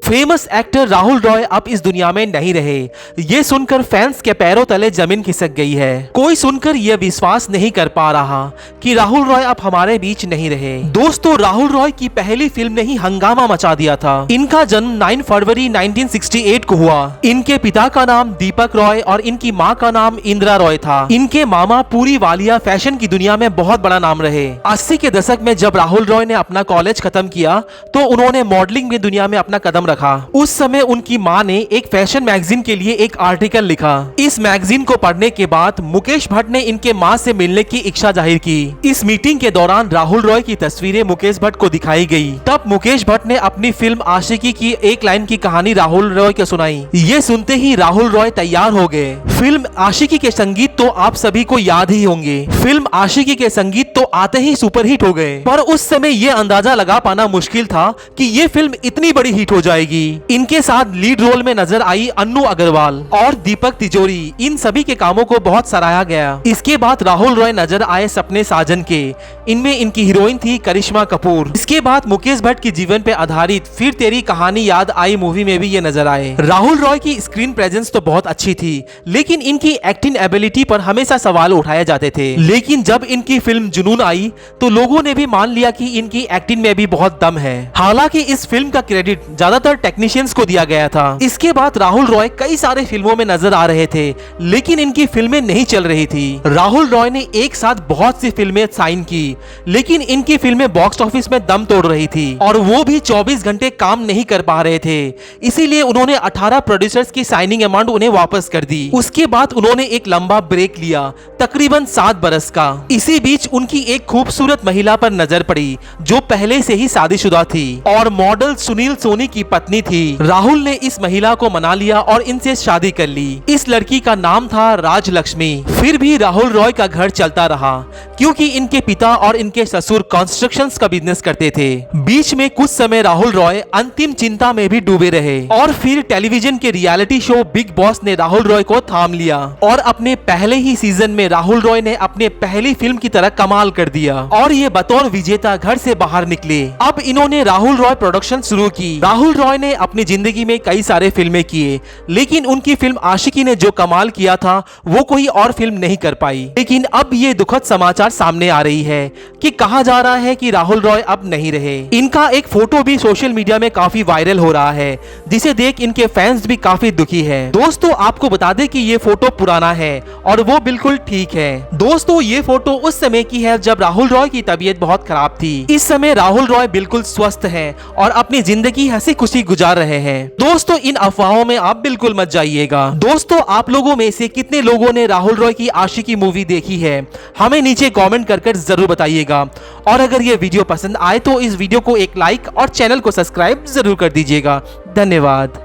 Famous actor Rahul Roy अब इस दुनिया में नहीं रहे। ये सुनकर फैंस के पैरों तले जमीन खिसक गई है। कोई सुनकर यह विश्वास नहीं कर पा रहा कि राहुल रॉय अब हमारे बीच नहीं रहे। दोस्तों, राहुल रॉय की पहली फिल्म ने ही हंगामा मचा दिया था। इनका जन्म 9 फरवरी 1968 को हुआ। इनके पिता का नाम दीपक रॉय और इनकी माँ का नाम इंदिरा रॉय था। इनके मामा पूरी वालिया फैशन की दुनिया में बहुत बड़ा नाम रहे। 80 के दशक में जब राहुल रॉय ने अपना कॉलेज खत्म किया तो उन्होंने मॉडलिंग की दुनिया में अपना कदम रखा। उस समय उनकी माँ ने एक फैशन मैगजीन के लिए एक आर्टिकल लिखा। इस मैगजीन को पढ़ने के बाद मुकेश भट्ट ने इनके माँ से मिलने की इच्छा जाहिर की। इस मीटिंग के दौरान राहुल रॉय की तस्वीरें मुकेश भट्ट को दिखाई गई। तब मुकेश भट्ट ने अपनी फिल्म आशिकी की एक लाइन की कहानी राहुल रॉय को सुनाई। ये सुनते ही राहुल रॉय तैयार हो गए। फिल्म आशिकी के संगीत तो आप सभी को याद ही होंगे। फिल्म आशिकी के संगीत तो आते ही सुपरहिट हो गए, पर उस समय ये अंदाजा लगा पाना मुश्किल था कि ये फिल्म इतनी बड़ी हिट हो जाएगी। इनके साथ लीड रोल में नजर आई अन्नू अग्रवाल और दीपक तिजोरी। इन सभी के कामों को बहुत सराहा गया। इसके बाद राहुल रॉय नजर आए सपने साजन के। इनमें इनकी हीरोइन थी करिश्मा कपूर। इसके बाद मुकेश भट्ट के जीवन पे आधारित फिर तेरी कहानी याद आई मूवी में भी ये नजर आए। राहुल रॉय की स्क्रीन प्रेजेंस तो बहुत अच्छी थी, लेकिन इनकी एक्टिंग एबिलिटी पर हमेशा सवाल उठाए जाते थे। लेकिन जब इनकी फिल्म जुनून आई तो लोगों ने भी मान लिया कि इनकी एक्टिंग में भी बहुत दम है। हालांकि इस फिल्म का क्रेडिट ज्यादातर टेक्नीशियंस को दिया गया था। इसके बाद राहुल रॉय कई सारे फिल्मों में नजर आ रहे थे, लेकिन इनकी फिल्में नहीं चल रही थी। राहुल रॉय ने एक साथ बहुत सी फिल्में साइन की, लेकिन इनकी फिल्में बॉक्स ऑफिस में दम तोड़ रही थी और वो भी 24 घंटे काम नहीं कर पा रहे थे। इसीलिए उन्होंने 18 प्रोड्यूसर्स की साइनिंग अमाउंट उन्हें वापस कर दी। उसके बाद उन्होंने एक लंबा ब्रेक लिया, तकरीबन 7 बरस का। इसी बीच उनकी एक खूबसूरत महिला पर नजर पड़ी जो पहले से ही शादीशुदा थी और मॉडल सुनील सोनी की पत्नी थी। राहुल ने इस महिला को मना लिया और इनसे शादी कर ली। इस लड़की का नाम था राजलक्ष्मी। फिर भी राहुल रॉय का घर चलता रहा क्योंकि इनके पिता और इनके ससुर कंस्ट्रक्शंस का बिजनेस करते थे। बीच में कुछ समय राहुल रॉय अंतिम चिंता में भी डूबे रहे और फिर टेलीविजन के रियलिटी शो बिग बॉस ने राहुल रॉय को थाम लिया और अपने पहले ही सीजन में राहुल रॉय ने अपने पहली फिल्म की तरह कमाल कर दिया और ये बतौर विजेता घर से बाहर निकले। अब इन्होंने राहुल रॉय प्रोडक्शन शुरू की। राहुल रॉय ने अपनी जिंदगी में कई सारे फिल्में किए, लेकिन उनकी फिल्म आशिकी ने जो कमाल किया था वो कोई और फिल्म नहीं कर पाई। लेकिन अब ये दुखद समाचार सामने आ रही है कि कहा जा रहा है कि राहुल रॉय अब नहीं रहे। इनका एक फोटो भी सोशल मीडिया में काफी वायरल हो रहा है, जिसे देख इनके फैंस भी काफी दुखी है। दोस्तों, आपको बता दें कि ये फोटो पुराना है और वो बिल्कुल ठीक है। दोस्तों, ये फोटो उस समय की है जब राहुल रॉय की तबीयत बहुत खराब थी। इस समय राहुल रॉय बिल्कुल स्वस्थ है और अपनी जिंदगी हंसी खुशी गुजार रहे हैं। दोस्तों, इन अफवाहों में आप बिल्कुल मत जाइएगा। दोस्तों, आप लोगों में से कितने लोगों ने राहुल रॉय की आशिकी मूवी देखी है, हमें नीचे कमेंट कर जरूर बताइएगा। और अगर ये वीडियो पसंद आए तो इस वीडियो को एक लाइक और चैनल को सब्सक्राइब जरूर कर दीजिएगा। धन्यवाद।